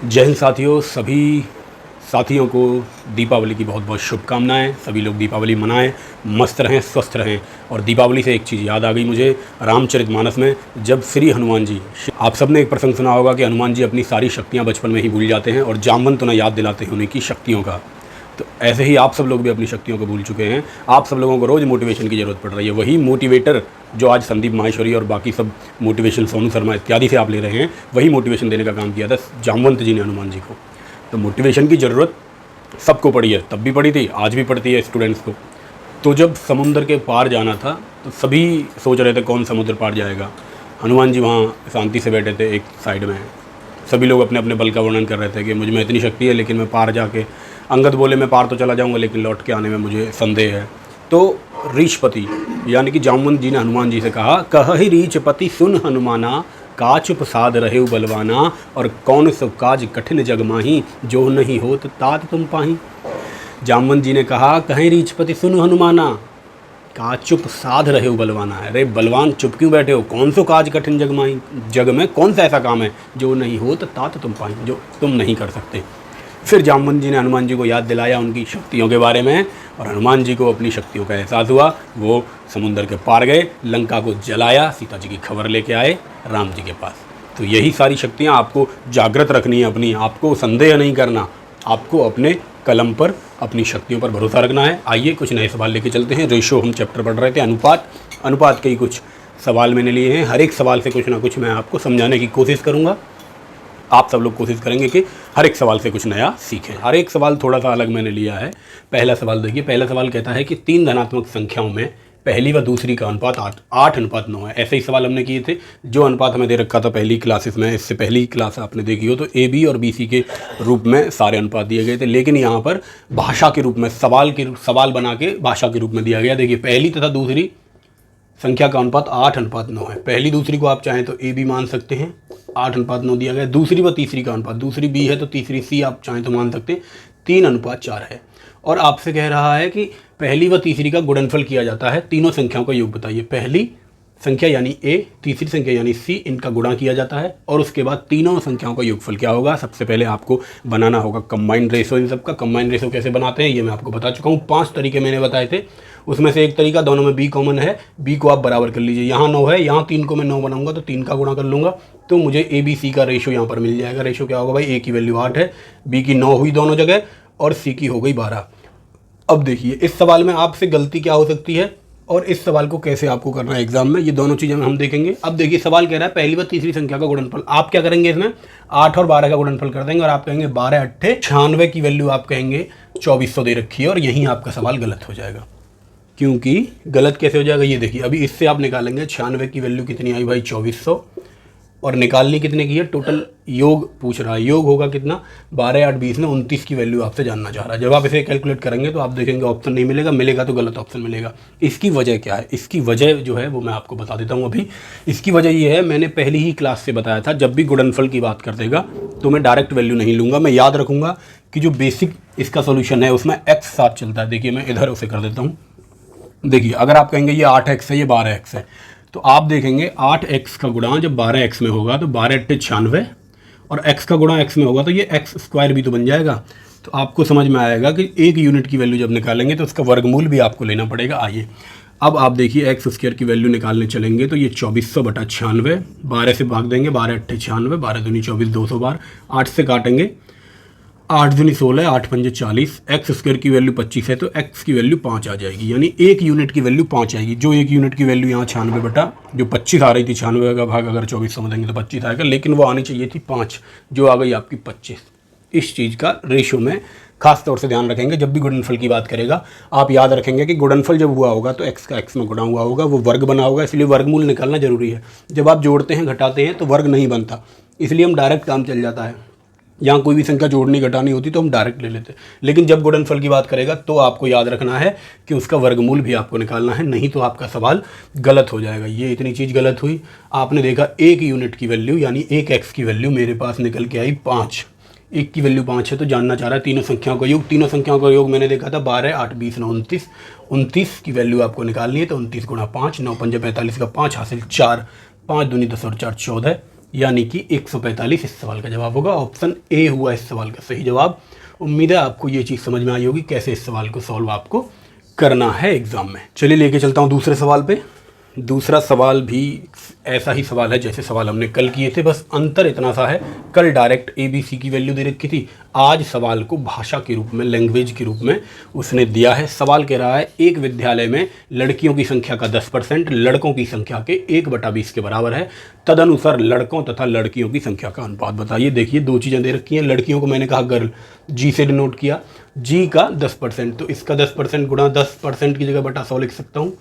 जय हिंद साथियों। सभी साथियों को दीपावली की बहुत बहुत शुभकामनाएं। सभी लोग दीपावली मनाएं, मस्त रहें, स्वस्थ रहें। और दीपावली से एक चीज़ याद आ गई मुझे, रामचरितमानस में जब श्री हनुमान जी, आप सबने एक प्रसंग सुना होगा कि हनुमान जी अपनी सारी शक्तियां बचपन में ही भूल जाते हैं और जामवंत उन्हें याद दिलाते हैं उन्हीं की शक्तियों का। तो ऐसे ही आप सब लोग भी अपनी शक्तियों को भूल चुके हैं। आप सब लोगों को रोज़ मोटिवेशन की ज़रूरत पड़ रही है। वही मोटिवेटर जो आज संदीप माहेश्वरी और बाकी सब मोटिवेशन, सोनू शर्मा इत्यादि से आप ले रहे हैं, वही मोटिवेशन देने का काम किया था जामवंत जी ने हनुमान जी को। तो मोटिवेशन की ज़रूरत सबको पड़ी है, तब भी पड़ी थी, आज भी पड़ती है स्टूडेंट्स को। तो जब समुद्र के पार जाना था तो सभी सोच रहे थे कौन समुद्र पार जाएगा। हनुमान जी वहाँ शांति से बैठे थे एक साइड में। सभी लोग अपने अपने बल का वर्णन कर रहे थे कि मुझ में इतनी शक्ति है, लेकिन मैं पार जाके, अंगद बोले मैं पार तो चला जाऊंगा लेकिन लौट के आने में मुझे संदेह है। तो रीछपति यानी कि जामवंत जी ने हनुमान जी से कहा, कहहि रीछपति सुन हनुमाना, काचुप साध रहेउ बलवाना, और कौन सो काज कठिन जग माही, जो नहीं होत तात तुम पाही। जामवंत जी ने कहा, कहीं रीछपति सुन हनुमाना, का चुप साध रहे हो बलवाना है। अरे बलवान चुप क्यों बैठे हो, कौन सो काज कठिन जग माही, जग में कौन सा ऐसा काम है जो नहीं हो तो तात तुम पाई, जो तुम नहीं कर सकते। फिर जामवंत जी ने हनुमान जी को याद दिलाया उनकी शक्तियों के बारे में, और हनुमान जी को अपनी शक्तियों का एहसास हुआ। वो समुद्र के पार गए, लंका को जलाया, सीता जी की खबर लेके आए राम जी के पास। तो यही सारी शक्तियाँ आपको जागृत रखनी है अपनी, आपको संदेह नहीं करना, आपको अपने कलम पर, अपनी शक्तियों पर भरोसा रखना है। आइए कुछ नए सवाल लेके चलते हैं। रेशो हम चैप्टर पढ़ रहे थे, अनुपात के ही कुछ सवाल मैंने लिए हैं। हर एक सवाल से कुछ ना कुछ मैं आपको समझाने की कोशिश करूँगा। आप सब लोग कोशिश करेंगे कि हर एक सवाल से कुछ नया सीखें। हर एक सवाल थोड़ा सा अलग मैंने लिया है। पहला सवाल देखिए, पहला सवाल कहता है कि 3 धनात्मक संख्याओं में पहली व दूसरी का अनुपात 8:9 है। ऐसे ही सवाल हमने किए थे। जो अनुपात हमें दे रखा था पहली क्लासेस में, इससे पहली क्लास आपने देखी हो तो AB और BC के रूप में सारे अनुपात दिए गए थे, लेकिन यहाँ पर भाषा के रूप में सवाल बना के भाषा के रूप में दिया गया। देखिए, पहली तथा दूसरी संख्या का अनुपात 8:9 है। पहली दूसरी को आप चाहें तो AB मान सकते हैं, 8:9 दिया गया। दूसरी व तीसरी का अनुपात, दूसरी B है तो तीसरी C आप चाहें तो मान सकते हैं, 3:4 है। और आपसे कह रहा है कि पहली व तीसरी का गुणनफल किया जाता है, तीनों संख्याओं का योग बताइए। पहली संख्या यानी A, तीसरी संख्या यानी C, इनका गुणा किया जाता है और उसके बाद तीनों संख्याओं का योगफल क्या होगा। सबसे पहले आपको बनाना होगा कंबाइंड रेशो। इन सबका कंबाइंड रेशो कैसे बनाते हैं ये मैं आपको बता चुका हूँ। 5 तरीके मैंने बताए थे, उसमें से एक तरीका, दोनों में B कॉमन है, B को आप बराबर कर लीजिए। यहाँ 9 है, यहाँ 3 को मैं 9 बनाऊंगा तो 3 का गुणा कर लूँगा तो मुझे ABC का रेशो यहाँ पर मिल जाएगा। रेशो क्या होगा भाई, A की वैल्यू 8 है, B की 9 हुई दोनों जगह और C की हो गई 12। अब देखिए इस सवाल में आपसे गलती क्या हो सकती है और इस सवाल को कैसे आपको करना है एग्जाम में, ये दोनों चीज़ें हम देखेंगे। अब देखिए सवाल कह रहा है पहली व तीसरी संख्या का गुणनफल। आप क्या करेंगे, इसमें 8 और 12 का गुणनफल कर देंगे और आप कहेंगे 12 8 96 की वैल्यू आप कहेंगे 2400 दे रखी है, और यहीं आपका सवाल गलत हो जाएगा। क्योंकि गलत कैसे हो जाएगा, ये देखिए अभी इससे आप निकालेंगे 96 की वैल्यू कितनी आई भाई 2400, और निकालनी कितने की है, टोटल योग पूछ रहा है। योग होगा कितना, 12 8 20 में 29 की वैल्यू आपसे जानना चाह रहा है। जब आप इसे कैलकुलेट करेंगे तो आप देखेंगे ऑप्शन नहीं मिलेगा, मिलेगा तो गलत ऑप्शन मिलेगा। इसकी वजह क्या है, इसकी वजह जो है वो मैं आपको बता देता हूँ अभी। इसकी वजह ये है, मैंने पहली ही क्लास से बताया था, जब भी गुणनफल की बात कर देगा तो मैं डायरेक्ट वैल्यू नहीं लूँगा। मैं याद रखूँगा कि जो बेसिक इसका सोल्यूशन है उसमें x साथ चलता है। देखिए मैं इधर उसे कर देता हूँ। देखिए अगर आप कहेंगे ये 8x है, ये 12x है, तो आप देखेंगे 8x का गुणा जब 12x में होगा तो 12 8 96, और x का गुणा x में होगा तो ये x² भी तो बन जाएगा। तो आपको समझ में आएगा कि एक यूनिट की वैल्यू जब निकालेंगे तो उसका वर्गमूल भी आपको लेना पड़ेगा। आइए अब आप देखिए x² की वैल्यू निकालने चलेंगे तो ये 2400/96, 12 से भाग देंगे, 12 8 96, 12 दूनी 24, 200 बार, 8 से काटेंगे, 8 दूनी 16, 8 पंजे 40, x² की वैल्यू 25 है तो x की वैल्यू 5 आ जाएगी, यानी एक यूनिट की वैल्यू 5 आएगी। जो एक यूनिट की वैल्यू यहाँ 96 बटा जो 25 आ रही थी, 96 का भाग अगर 24 समझेंगे तो 25 आएगा, लेकिन वो आनी चाहिए थी 5, जो आ गई आपकी 25। इस चीज़ का रेशो में खास तौर से ध्यान रखेंगे। जब भी गुणनफल की बात करेगा आप याद रखेंगे कि गुणनफल जब हुआ होगा तो x का x में गुणा हुआ होगा, वो वर्ग बना होगा, इसलिए वर्गमूल निकालना जरूरी है। जब आप जोड़ते हैं घटाते हैं तो वर्ग नहीं बनता, इसलिए हम डायरेक्ट काम चल जाता है। यहाँ कोई भी संख्या जोड़नी घटानी होती तो हम डायरेक्ट ले लेते, लेकिन जब गुणनफल की बात करेगा तो आपको याद रखना है कि उसका वर्गमूल भी आपको निकालना है, नहीं तो आपका सवाल गलत हो जाएगा। ये इतनी चीज़ गलत हुई, आपने देखा एक यूनिट की वैल्यू यानी एक x की वैल्यू मेरे पास निकल के आई 5, एक की वैल्यू 5 है तो जानना चाह रहा है तीनों संख्याओं का योग। तीनों संख्याओं का योग मैंने देखा था 12 8 20 9 29, 29 की वैल्यू आपको निकालनी है तो 29 गुणा 5, 9 पंजे 45 का 5 हासिल 4, 5 दूनी 10 और 4 14, यानी कि 145 इस सवाल का जवाब होगा। ऑप्शन ए हुआ इस सवाल का सही जवाब। उम्मीद है आपको ये चीज़ समझ में आई होगी कैसे इस सवाल को सॉल्व आपको करना है एग्जाम में। चलिए लेके चलता हूँ दूसरे सवाल पे। दूसरा सवाल भी ऐसा ही सवाल है जैसे सवाल हमने कल किए थे, बस अंतर इतना सा है, कल डायरेक्ट ABC की वैल्यू दे रखी थी, आज सवाल को भाषा के रूप में, लैंग्वेज के रूप में उसने दिया है। सवाल कह रहा है एक विद्यालय में लड़कियों की संख्या का 10% लड़कों की संख्या के 1/20 के बराबर है, तदनुसार लड़कों तथा लड़कियों की संख्या का अनुपात बताइए। देखिए दो चीज़ें दे रखी हैं, लड़कियों को मैंने कहा गर्ल, G से डिनोट किया, G का 10%, तो इसका 10% गुणा 10% की जगह बटा 100 लिख सकता हूँ,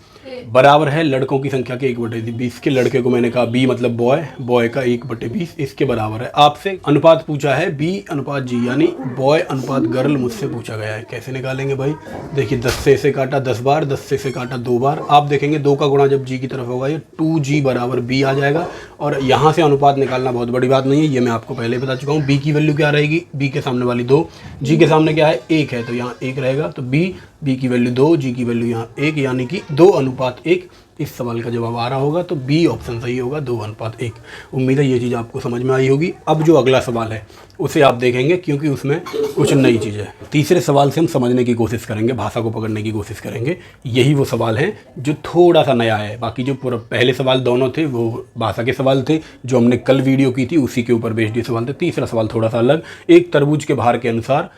बराबर है लड़कों की संख्या के 1/20 के। लड़के को मैंने कहा B मतलब बॉय, बॉय का 1/20 इसके बराबर है। आपसे अनुपात पूछा है B अनुपात G, यानी बॉय अनुपात गर्ल मुझसे पूछा गया है। कैसे निकालेंगे भाई? देखिए 10 से इसे काटा 10 बार, 10 से इसे काटा 2 बार, आप देखेंगे 2 का गुणा जब G की तरफ होगा ये 2G बराबर B आ जाएगा। और यहाँ से अनुपात निकालना बहुत बड़ी बात नहीं है, ये मैं आपको पहले बता चुका हूँ। B की वैल्यू क्या रहेगी? B के सामने वाली 2, G के सामने क्या है? 1 है, तो यहाँ 1 रहेगा, तो B की वैल्यू 2, G की वैल्यू यहाँ 1, यानी कि 2:1 इस सवाल का जवाब आ रहा होगा। तो B ऑप्शन सही होगा, 2:1। उम्मीद है ये चीज़ आपको समझ में आई होगी। अब जो अगला सवाल है उसे आप देखेंगे क्योंकि उसमें कुछ नई चीज़ है। तीसरे सवाल से हम समझने की कोशिश करेंगे, भाषा को पकड़ने की कोशिश करेंगे। यही वो सवाल है जो थोड़ा सा नया है, बाकी जो पहले सवाल दोनों थे वो भाषा के सवाल थे जो हमने कल वीडियो की थी, उसी के ऊपर बेस्ड ये सवाल थे। तीसरा सवाल थोड़ा सा अलग, एक तरबूज के भार के अनुसार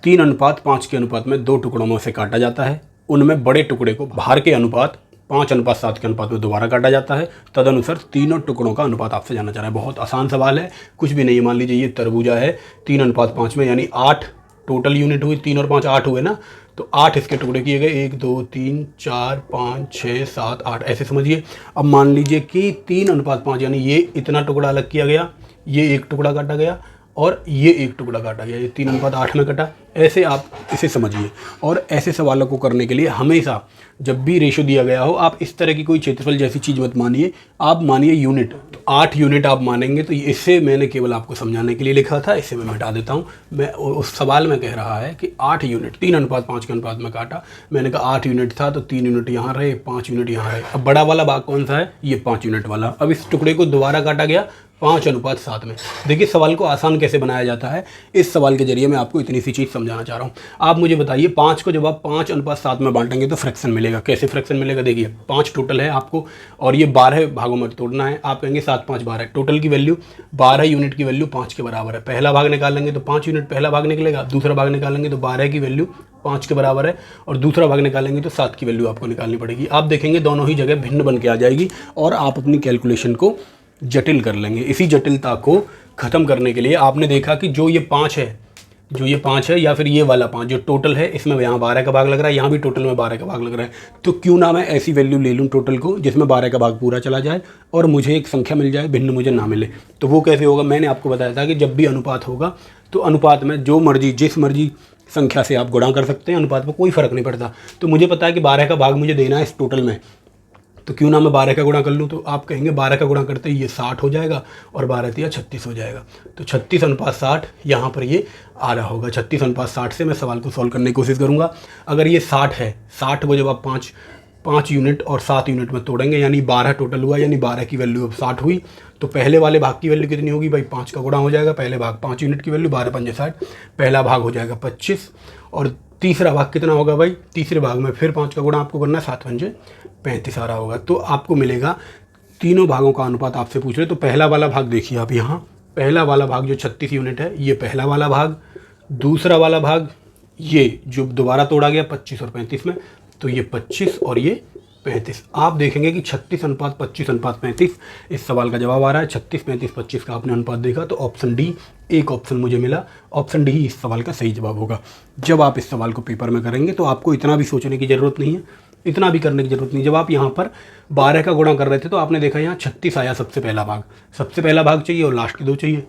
3:5 के अनुपात में 2 टुकड़ों में से काटा जाता है, उनमें बड़े टुकड़े को भार के अनुपात 5:7 के अनुपात में दोबारा काटा जाता है, तदनुसार तीनों टुकड़ों का अनुपात आपसे जानना चाह रहा है। बहुत आसान सवाल है, कुछ भी नहीं। मान लीजिए ये तरबूजा है 3:5 में, यानी 8 टोटल यूनिट हुई, 3 और 5 8 हुए ना, तो 8 इसके टुकड़े किए गए, 1 2 3 4 5 6 7 8 ऐसे समझिए। अब मान लीजिए कि 3:5 यानी ये इतना टुकड़ा अलग किया गया, ये एक टुकड़ा काटा गया और ये एक टुकड़ा काटा गया, ये 3:8 में कटा, ऐसे आप इसे समझिए। और ऐसे सवालों को करने के लिए हमेशा जब भी रेशो दिया गया हो, आप इस तरह की कोई क्षेत्रफल जैसी चीज़ मत मानिए, आप मानिए यूनिट। तो 8 यूनिट आप मानेंगे, तो इससे मैंने केवल आपको समझाने के लिए लिखा था, इसे मैं मिटा देता हूँ। मैं उस सवाल में कह रहा है कि 8 यूनिट 3:5 के अनुपात में काटा, मैंने कहा 8 यूनिट था तो 3 यूनिट यहाँ रहे, 5 यूनिट यहाँ रहे। अब बड़ा वाला भाग कौन सा है? ये 5 यूनिट वाला। अब इस टुकड़े को दोबारा काटा गया 5:7 में। देखिए सवाल को आसान कैसे बनाया जाता है, इस सवाल के जरिए मैं आपको इतनी सी चीज़ समझाना चाह रहा हूँ। आप मुझे बताइए 5 को जब आप 5:7 में बांटेंगे तो फ्रैक्शन मिलेगा। कैसे फ्रैक्शन मिलेगा? देखिए 5 टोटल है आपको और ये 12 भागों में तोड़ना है। आप कहेंगे 7 5 12, टोटल की वैल्यू 12 यूनिट की वैल्यू 5 के बराबर है। पहला भाग निकालेंगे तो 5 यूनिट पहला भाग निकलेगा, दूसरा भाग निकालेंगे तो 12 की वैल्यू 5 के बराबर है और दूसरा भाग निकालेंगे तो 7 की वैल्यू आपको निकालनी पड़ेगी। आप देखेंगे दोनों ही जगह भिन्न बन के आ जाएगी और आप अपनी कैलकुलेशन को जटिल कर लेंगे। इसी जटिलता को ख़त्म करने के लिए आपने देखा कि जो ये 5 है या फिर ये वाला 5 जो टोटल है, इसमें यहाँ 12 का भाग लग रहा है, यहाँ भी टोटल में 12 का भाग लग रहा है। तो क्यों ना मैं ऐसी वैल्यू ले लूँ टोटल को जिसमें 12 का भाग पूरा चला जाए और मुझे एक संख्या मिल जाए, भिन्न मुझे ना मिले। तो वो कैसे होगा? मैंने आपको बताया था कि जब भी अनुपात होगा तो अनुपात में जो मर्जी जिस मर्जी संख्या से आप गुणा कर सकते हैं, अनुपात में कोई फ़र्क नहीं पड़ता। तो मुझे पता है कि 12 का भाग मुझे देना है इस टोटल में, तो क्यों ना मैं 12 का गुणा कर लूँ। तो आप कहेंगे 12 का गुणा करते ही ये 60 हो जाएगा और 12 तिया 36 हो जाएगा। तो 36:60 यहाँ पर ये आ रहा होगा। 36:60 से मैं सवाल को सॉल्व करने की कोशिश करूँगा। अगर ये 60 है, 60 को जब आप 5 यूनिट और 7 यूनिट में तोड़ेंगे, यानी 12 टोटल हुआ, यानी 12 की वैल्यू अब 60 हुई, तो पहले वाले भाग की वैल्यू कितनी होगी भाई? 5 का गुणा हो जाएगा, पहले भाग 5 यूनिट की वैल्यू 12 5 60, पहला भाग हो जाएगा 25 और तीसरा भाग कितना होगा भाई? तीसरे भाग में फिर 5 का गुणा आपको करना है, 7 5 35 आ रहा होगा। तो आपको मिलेगा तीनों भागों का अनुपात आपसे पूछ रहे। तो पहला वाला भाग देखिए आप, यहाँ पहला वाला भाग जो 36 यूनिट है, ये पहला वाला भाग, दूसरा वाला भाग ये जो दोबारा तोड़ा गया 25 और 35 में, तो ये 25 और ये 35। आप देखेंगे कि 36:25:35 इस सवाल का जवाब आ रहा है। 36 35 25 का आपने अनुपात देखा, तो ऑप्शन डी एक ऑप्शन मुझे मिला, ऑप्शन डी ही इस सवाल का सही जवाब होगा। जब आप इस सवाल को पेपर में करेंगे तो आपको इतना भी सोचने की ज़रूरत नहीं है, इतना भी करने की ज़रूरत नहीं। जब आप यहाँ पर 12 का गुणा कर रहे थे तो आपने देखा यहाँ 36 आया सबसे पहला भाग चाहिए और लास्ट के 2 चाहिए।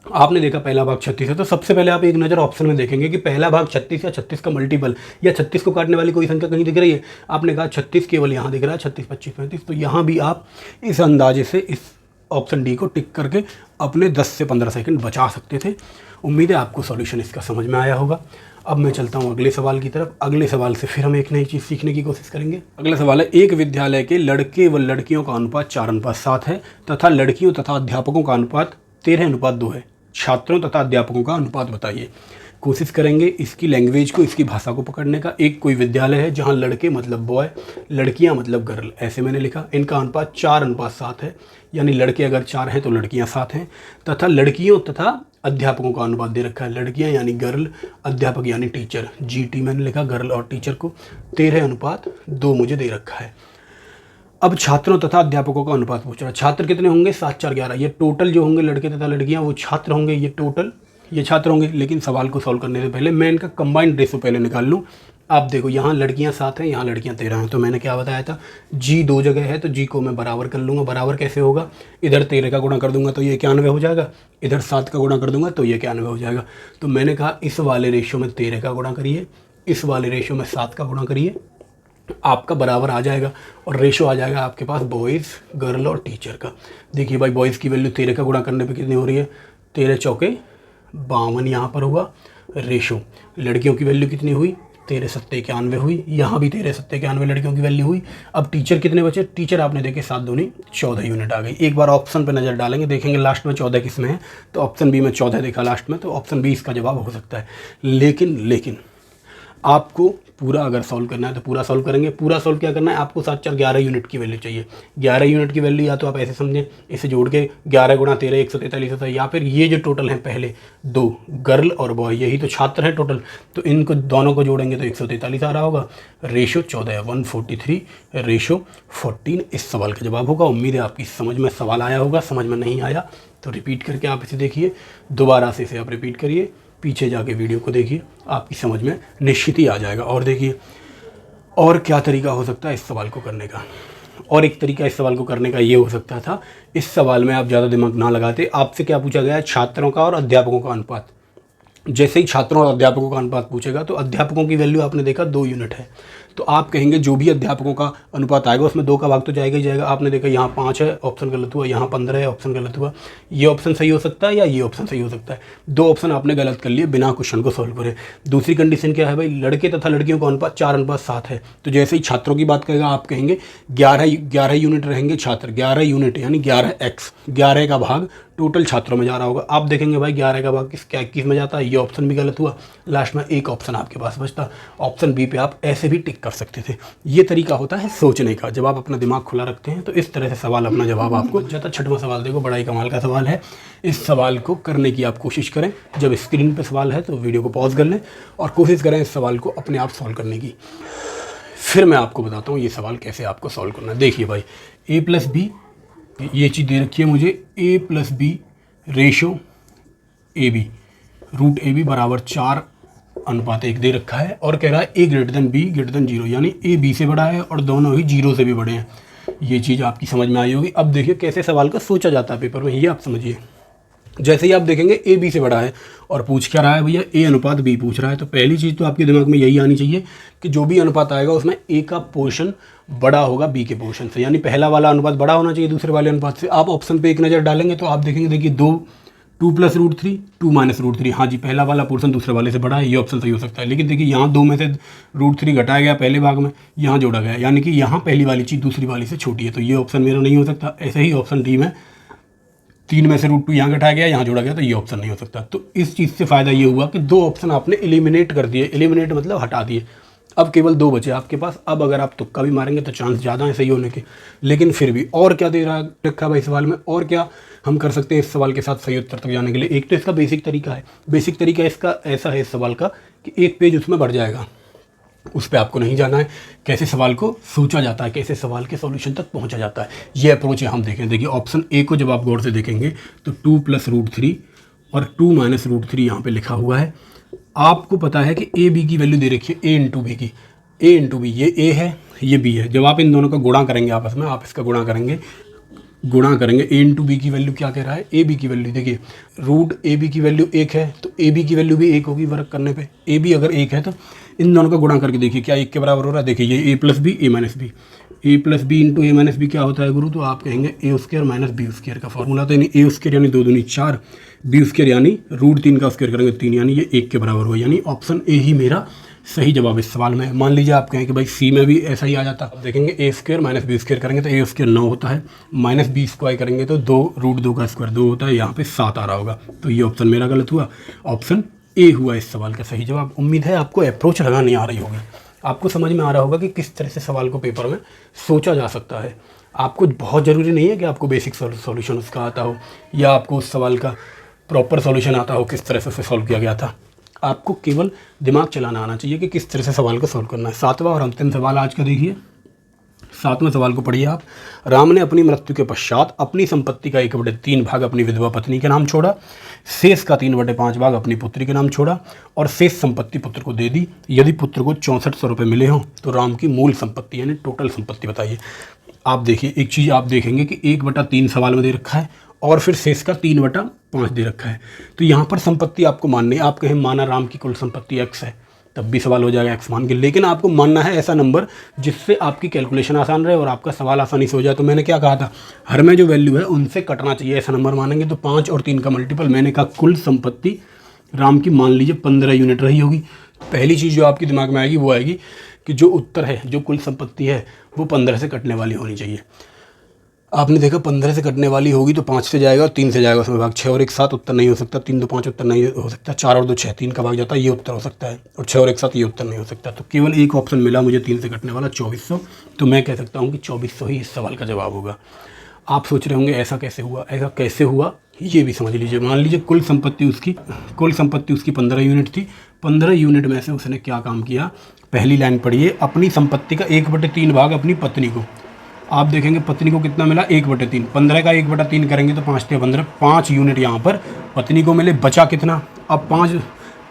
आपने देखा पहला भाग 36 है, तो सबसे पहले आप एक नज़र ऑप्शन में देखेंगे कि पहला भाग 36 या 36 का मल्टीपल या 36 को काटने वाली कोई संख्या कहीं दिख रही है? आपने कहा 36 केवल यहाँ दिख रहा है, 36 25 35। तो यहाँ भी आप इस अंदाजे से इस ऑप्शन डी को टिक करके अपने 10 से 15 सेकंड बचा सकते थे। उम्मीद है आपको सॉल्यूशन इसका समझ में आया होगा। अब मैं चलता हूँ अगले सवाल की तरफ। अगले सवाल से फिर हम एक नई चीज़ सीखने की कोशिश करेंगे। अगला सवाल है, एक विद्यालय के लड़के व लड़कियों का अनुपात 4:7 है तथा लड़कियों तथा अध्यापकों का अनुपात 13:2 है। छात्रों तथा अध्यापकों का अनुपात बताइए। कोशिश करेंगे इसकी लैंग्वेज को, इसकी भाषा को पकड़ने का। एक कोई विद्यालय है जहाँ लड़के मतलब बॉय, लड़कियाँ मतलब गर्ल, ऐसे मैंने लिखा। इनका अनुपात 4:7 है, यानी लड़के अगर 4 हैं तो लड़कियाँ 7 हैं। तथा लड़कियों तथा अध्यापकों का अनुपात दे रखा है, लड़कियाँ यानी गर्ल, अध्यापक यानी टीचर, GT मैंने लिखा गर्ल और टीचर को, 13:2 मुझे दे रखा है। अब छात्रों तथा अध्यापकों का अनुपात पूछ रहा है। छात्र कितने होंगे? 7, 4, 11। ये टोटल जो होंगे लड़के तथा लड़कियां वो छात्र होंगे, ये टोटल ये छात्र होंगे। लेकिन सवाल को सॉल्व करने से पहले मैं इनका कंबाइंड रेशो पहले निकाल लूँ। आप देखो यहाँ लड़कियां 7 हैं, यहाँ लड़कियां 13 हैं। तो मैंने क्या बताया था, G 2 जगह है तो G को मैं बराबर कर लूँगा। बराबर कैसे होगा? इधर 13 का गुणा कर दूंगा तो ये 91 हो जाएगा, इधर 7 का गुणा कर दूंगा तो ये 91 हो जाएगा। तो मैंने कहा इस वाले रेशो में 13 का गुणा करिए, इस वाले रेशो में 7 का गुणा करिए, आपका बराबर आ जाएगा और रेशो आ जाएगा आपके पास बॉयज़, गर्ल और टीचर का। देखिए भाई, बॉयज़ की वैल्यू 13 का गुणा करने पे कितनी हो रही है? 13 चौके 52 यहाँ पर हुआ रेशो। लड़कियों की वैल्यू कितनी हुई? 13 7 91 हुई। यहाँ भी 13 7 91 लड़कियों की वैल्यू हुई। अब टीचर कितने बचे? टीचर आपने देखे 7 दूनी 14 यूनिट आ गई। एक बार ऑप्शन पर नज़र डालेंगे, देखेंगे लास्ट में 14 किस में है, तो ऑप्शन बी में 14 देखा लास्ट में, तो ऑप्शन बी इसका जवाब हो सकता है। लेकिन आपको पूरा अगर सॉल्व करना है तो पूरा सॉल्व करेंगे। पूरा सॉल्व क्या करना है आपको? 7 4 11 यूनिट की वैल्यू चाहिए। 11 यूनिट की वैल्यू या तो आप ऐसे समझें, इसे जोड़ के 11 गुणा 13 143 होता है, या फिर ये जो टोटल है पहले 2 गर्ल और बॉय, यही तो छात्र हैं टोटल, तो इनको दोनों को जोड़ेंगे तो 143 आ रहा होगा। रेशो 14 है, 143 रेशो 14 इस सवाल का जवाब होगा। उम्मीद है आपकी समझ में सवाल आया होगा। समझ में नहीं आया तो रिपीट करके आप इसे देखिए, दोबारा से इसे आप रिपीट करिए, पीछे जाके वीडियो को देखिए, आपकी समझ में निश्चित ही आ जाएगा। और देखिए और क्या तरीका हो सकता है इस सवाल को करने का। और एक तरीका इस सवाल को करने का ये हो सकता था, इस सवाल में आप ज़्यादा दिमाग ना लगाते, आपसे क्या पूछा गया है? छात्रों का और अध्यापकों का अनुपात। जैसे ही छात्रों और अध्यापकों का अनुपात पूछेगा तो अध्यापकों की वैल्यू आपने देखा 2 यूनिट है, तो आप कहेंगे जो भी अध्यापकों का अनुपात आएगा उसमें 2 का भाग तो जाएगा ही जाएगा। आपने देखा यहाँ 5 है, ऑप्शन गलत हुआ, यहाँ 15 है, ऑप्शन गलत हुआ। ये ऑप्शन सही हो सकता है या ये ऑप्शन सही हो सकता है। 2 ऑप्शन आपने गलत कर लिए बिना क्वेश्चन को सॉल्व करे। दूसरी कंडीशन क्या है भाई? लड़के तथा लड़कियों का अनुपात 4:7 है, तो जैसे ही छात्रों की बात करेगा आप कहेंगे 11 यूनिट रहेंगे छात्र, 11 यूनिट यानी 11x, 11 का भाग टोटल छात्रों में जा रहा होगा। आप देखेंगे भाई 11 का भाग क्या 21 में जाता है, ये ऑप्शन भी गलत हुआ। लास्ट में एक ऑप्शन आपके पास बचता, ऑप्शन बी पे आप ऐसे भी टिक कर सकते थे। ये तरीका होता है सोचने का। जब आप अपना दिमाग खुला रखते हैं तो इस तरह से सवाल अपना जवाब आपको जाता। 6वां सवाल देखो, बड़ा ही कमाल का सवाल है। इस सवाल को करने की आप कोशिश करें। जब स्क्रीन पर सवाल है तो वीडियो को पॉज कर लें और कोशिश करें इस सवाल को अपने आप सॉल्व करने की। फिर मैं आपको बताता हूँ ये सवाल कैसे आपको सॉल्व करना है। देखिए भाई, a+b ये चीज़ दे रखी है मुझे, a+b ratio AB, root AB बराबर 4:1 दे रखा है और कह रहा है a > b > 0, यानी a b से बड़ा है और दोनों ही 0 से भी बड़े हैं। ये चीज़ आपकी समझ में आई होगी। अब देखिए कैसे सवाल का सोचा जाता है पेपर में, ये आप समझिए। जैसे ही आप देखेंगे a b से बड़ा है और पूछ क्या रहा है भैया, a/b पूछ रहा है, तो पहली चीज़ तो आपके दिमाग में यही आनी चाहिए कि जो भी अनुपात आएगा उसमें a का पोर्शन बड़ा होगा b के पोर्शन से, यानी पहला वाला अनुपात बड़ा होना चाहिए दूसरे वाले अनुपात से। आप ऑप्शन पे एक नज़र डालेंगे तो आप देखेंगे, देखिए 2 + √3 2 - √3, हाँ जी पहला वाला पोर्शन दूसरे वाले से बड़ा है, ये ऑप्शन सही हो सकता है। लेकिन देखिए यहाँ 2 में से √3 घटाया गया पहले भाग में, यहाँ जोड़ा गया, यानी कि यहाँ पहली वाली चीज़ दूसरी वाली से छोटी है, तो ये ऑप्शन मेरा नहीं हो सकता। ऐसे ही ऑप्शन डी में 3 में से √2 यहाँ घटाया गया, यहाँ जोड़ा गया, तो ये ऑप्शन नहीं हो सकता। तो इस चीज़ से फ़ायदा ये हुआ कि 2 ऑप्शन आपने एलिमिनेट कर दिए। एलिमिनेट मतलब हटा दिए। अब केवल 2 बचे आपके पास। अब अगर आप तुक्का भी मारेंगे तो चांस ज़्यादा है सही होने के, लेकिन फिर भी और क्या दे रखा भाई सवाल में, और क्या हम कर सकते हैं इस सवाल के साथ सही उत्तर तक जाने के लिए। एक तो इसका बेसिक तरीका है। बेसिक तरीका इसका ऐसा है इस सवाल का कि एक पेज उसमें बढ़ जाएगा, उस पर आपको नहीं जाना है। कैसे सवाल को सोचा जाता है, कैसे सवाल के सॉल्यूशन तक पहुंचा जाता है, ये अप्रोच है। हम देखें, देखिए ऑप्शन ए को जब आप गौर से देखेंगे तो 2 + √3 और 2 - √3 यहाँ पे लिखा हुआ है। आपको पता है कि ए बी की वैल्यू दे रखी है a × b की, a × b, ये a है ये b है। जब आप इन दोनों का गुणा करेंगे आपस में, आप इसका गुणा करेंगे a × b की वैल्यू क्या कह रहा है, a b की वैल्यू, देखिए रूट AB की वैल्यू 1 है तो AB की वैल्यू भी 1 होगी वर्ग करने पे। AB अगर 1 है तो इन दोनों का गुणा करके देखिए क्या 1 के बराबर हो रहा है। देखिए ये a + b a - b, a plus b into a minus b क्या होता है गुरु? तो आप कहेंगे a square minus b square का फॉर्मूला। तो यानी ए स्क्वायर यानी 2 दूनी 4, बी स्क्वायर यानी √3 का स्क्वायर करेंगे 3, यानी ये 1 के बराबर हुआ। यानी ऑप्शन ए ही मेरा सही जवाब इस सवाल में है। मान लीजिए आप कहें कि भाई सी में भी ऐसा ही आ जाता। अब देखेंगे ए स्क्वायर माइनस बी स्क्वायर करेंगे तो ए स्क्वायर 9 होता है, माइनस बी स्क्वायर करेंगे तो 2 √2 का स्क्वायर 2 होता है, यहाँ पे 7 आ रहा होगा। तो ये ऑप्शन मेरा गलत हुआ, ऑप्शन ए हुआ इस सवाल का सही जवाब। उम्मीद है आपको अप्रोच लगानी आ रही होगी, आपको समझ में आ रहा होगा कि किस तरह से सवाल को पेपर में सोचा जा सकता है। आपको बहुत ज़रूरी नहीं है कि आपको बेसिक सॉल्यूशन उसका आता हो या आपको उस सवाल का प्रॉपर सॉल्यूशन आता हो, किस तरह से उसे सॉल्व किया गया था। आपको केवल दिमाग चलाना आना चाहिए कि किस तरह से सवाल को सॉल्व करना है। 7वां और अंतिम सवाल आज का देखिए। 7वें सवाल को पढ़िए आप। राम ने अपनी मृत्यु के पश्चात अपनी संपत्ति का 1/3 भाग अपनी विधवा पत्नी के नाम छोड़ा, शेष का 3/5 भाग अपनी पुत्री के नाम छोड़ा और शेष संपत्ति पुत्र को दे दी। यदि पुत्र को 6400 रुपये मिले हों तो राम की मूल संपत्ति यानी टोटल संपत्ति बताइए। आप देखिए, एक चीज़ आप देखेंगे कि 1/3 सवाल में दे रखा है और फिर शेष का 3/5 दे रखा है। तो यहाँ पर संपत्ति आपको माननी है। आप कहें माना राम की कुल संपत्ति x है, तब भी सवाल हो जाएगा x मान के, लेकिन आपको मानना है ऐसा नंबर जिससे आपकी कैलकुलेशन आसान रहे और आपका सवाल आसानी से हो जाए। तो मैंने क्या कहा था, हर में जो वैल्यू है उनसे कटना चाहिए, ऐसा नंबर मानेंगे। तो 5 और 3 का मल्टीपल, मैंने कहा कुल संपत्ति राम की मान लीजिए 15 यूनिट रही होगी। पहली चीज़ जो आपके दिमाग में आएगी वो आएगी कि जो उत्तर है, जो कुल संपत्ति है वो 15 से कटने वाली होनी चाहिए। आपने देखा 15 से कटने वाली होगी तो 5 से जाएगा और 3 से जाएगा उसमें भाग। 6 और 1 7 उत्तर नहीं हो सकता, 3 2 5 उत्तर नहीं हो सकता, 4 और 2 6 3 का भाग जाता है, ये उत्तर हो सकता है, और 6 और 1 7 ये उत्तर नहीं हो सकता। तो केवल एक ऑप्शन मिला मुझे 3 से कटने वाला 2400। तो मैं कह सकता हूँ कि 2400 ही इस सवाल का जवाब होगा। आप सोच रहे होंगे ऐसा कैसे हुआ, ऐसा कैसे हुआ ये भी समझ लीजिए। मान लीजिए कुल संपत्ति उसकी 15 यूनिट थी। 15 यूनिट में से उसने क्या काम किया, पहली लाइन पढ़िए, अपनी संपत्ति का 1/3 भाग अपनी पत्नी को। आप देखेंगे पत्नी को कितना मिला, 1/3। 15 का 1/3 करेंगे तो 5 × 15, 5 यूनिट यहाँ पर पत्नी को मिले। बचा कितना, अब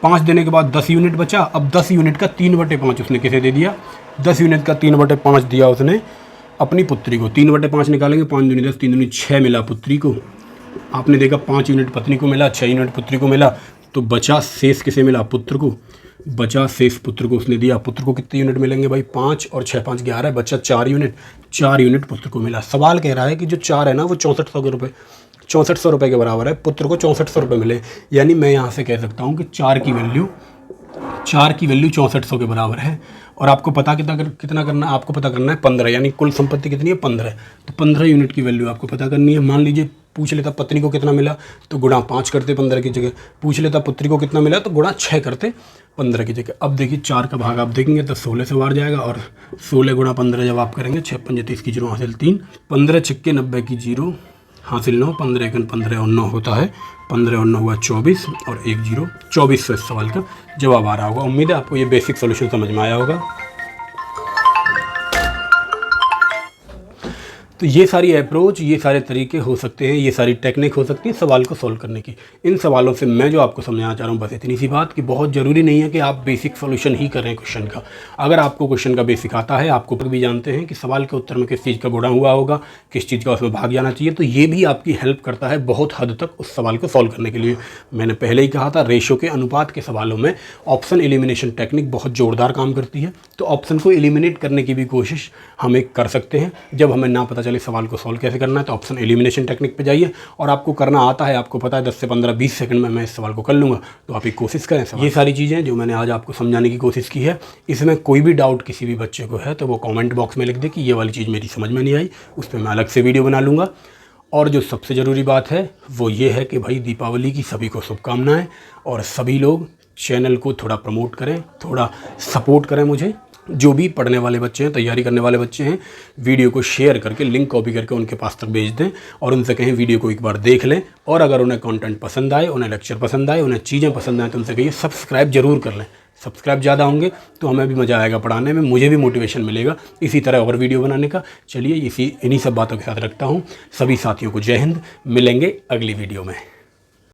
5 देने के बाद 10 यूनिट बचा। अब 10 यूनिट का 3/5 उसने किसे दे दिया, 10 यूनिट का 3/5 दिया उसने अपनी पुत्री को। 3/5 निकालेंगे, 5 दूनी 10, 3 दूनी 6 मिला पुत्री को। आपने देखा 5 यूनिट पत्नी को मिला, 6 यूनिट पुत्री को मिला, तो बचा शेष किसे मिला, पुत्र को। बचा शेष पुत्र को उसने दिया। पुत्र को कितने यूनिट मिलेंगे भाई, 5 और 6 5 11, बचा 4 यूनिट। 4 यूनिट पुत्र को मिला। सवाल कह रहा है कि जो 4 है ना वो 6400 रुपये के बराबर है। पुत्र को 6400 रुपये मिले, यानी मैं यहाँ से कह सकता हूँ कि 4 की वैल्यू 6400 के बराबर है। और आपको पता कितना करना है, आपको पता करना है 15, यानी कुल संपत्ति कितनी है 15। तो 15 यूनिट की वैल्यू आपको पता करनी है। मान लीजिए पूछ लेता पत्नी को कितना मिला तो गुणा 5 करते 15 की जगह, पूछ लेता पुत्री को कितना मिला तो गुणा 6 करते 15 की जगह। अब देखिए 4 का भाग आप देखेंगे तो 16 से बाहर जाएगा, और 16 × 15 जब आप करेंगे 6 5 30 की 0 हासिल 3, 15 6 90 की 0 हासिल 9, 15 1 15 और 9 होता है 15 और 9 हुआ 24 और 1 0, 2400 इस सवाल का जवाब आ रहा होगा। उम्मीद है आपको ये बेसिक सॉल्यूशन समझ में आया होगा। तो ये सारी अप्रोच, ये सारे तरीके हो सकते हैं, ये सारी टेक्निक हो सकती है सवाल को सॉल्व करने की। इन सवालों से मैं जो आपको समझाना चाह रहा हूँ बस इतनी सी बात कि बहुत ज़रूरी नहीं है कि आप बेसिक सॉल्यूशन ही करें क्वेश्चन का। अगर आपको क्वेश्चन का बेसिक आता है, आपको भी जानते हैं कि सवाल के उत्तर में किस चीज़ का गुणा हुआ होगा, किस चीज़ का उसमें भाग जाना चाहिए, तो ये भी आपकी हेल्प करता है बहुत हद तक उस सवाल को सॉल्व करने के लिए। मैंने पहले ही कहा था, रेशो के अनुपात के सवालों में ऑप्शन एलिमिनेशन टेक्निक बहुत ज़ोरदार काम करती है। तो ऑप्शन को एलिमिनेट करने की भी कोशिश हम कर सकते हैं। जब हमें ना पता चले सवाल को सॉल्व कैसे करना है तो ऑप्शन एलिमिनेशन टेक्निक पे जाइए, और आपको करना आता है, आपको पता है 10 से 15 20 सेकंड में मैं इस सवाल को कर लूँगा, तो आप एक कोशिश करें। ये सारी चीज़ें जो मैंने आज आपको समझाने की कोशिश की है, इसमें कोई भी डाउट किसी भी बच्चे को है तो वो कमेंट बॉक्स में लिख दे कि ये वाली चीज़ मेरी समझ में नहीं आई, उस पर मैं अलग से वीडियो बना लूँगा। और जो सबसे ज़रूरी बात है वो ये है कि भाई दीपावली की सभी को शुभकामनाएँ, और सभी लोग चैनल को थोड़ा प्रमोट करें, थोड़ा सपोर्ट करें मुझे। जो भी पढ़ने वाले बच्चे हैं, तैयारी करने वाले बच्चे हैं, वीडियो को शेयर करके लिंक कॉपी करके उनके पास तक भेज दें, और उनसे कहें वीडियो को एक बार देख लें। और अगर उन्हें कंटेंट पसंद आए, उन्हें लेक्चर पसंद आए, उन्हें चीज़ें पसंद आए, तो उनसे कहिए सब्सक्राइब जरूर कर लें। सब्सक्राइब ज़्यादा होंगे तो हमें भी मज़ा आएगा पढ़ाने में, मुझे भी मोटिवेशन मिलेगा इसी तरह और वीडियो बनाने का। चलिए इन्हीं सब बातों के साथ रखता हूँ। सभी साथियों को जय हिंद, मिलेंगे अगली वीडियो में।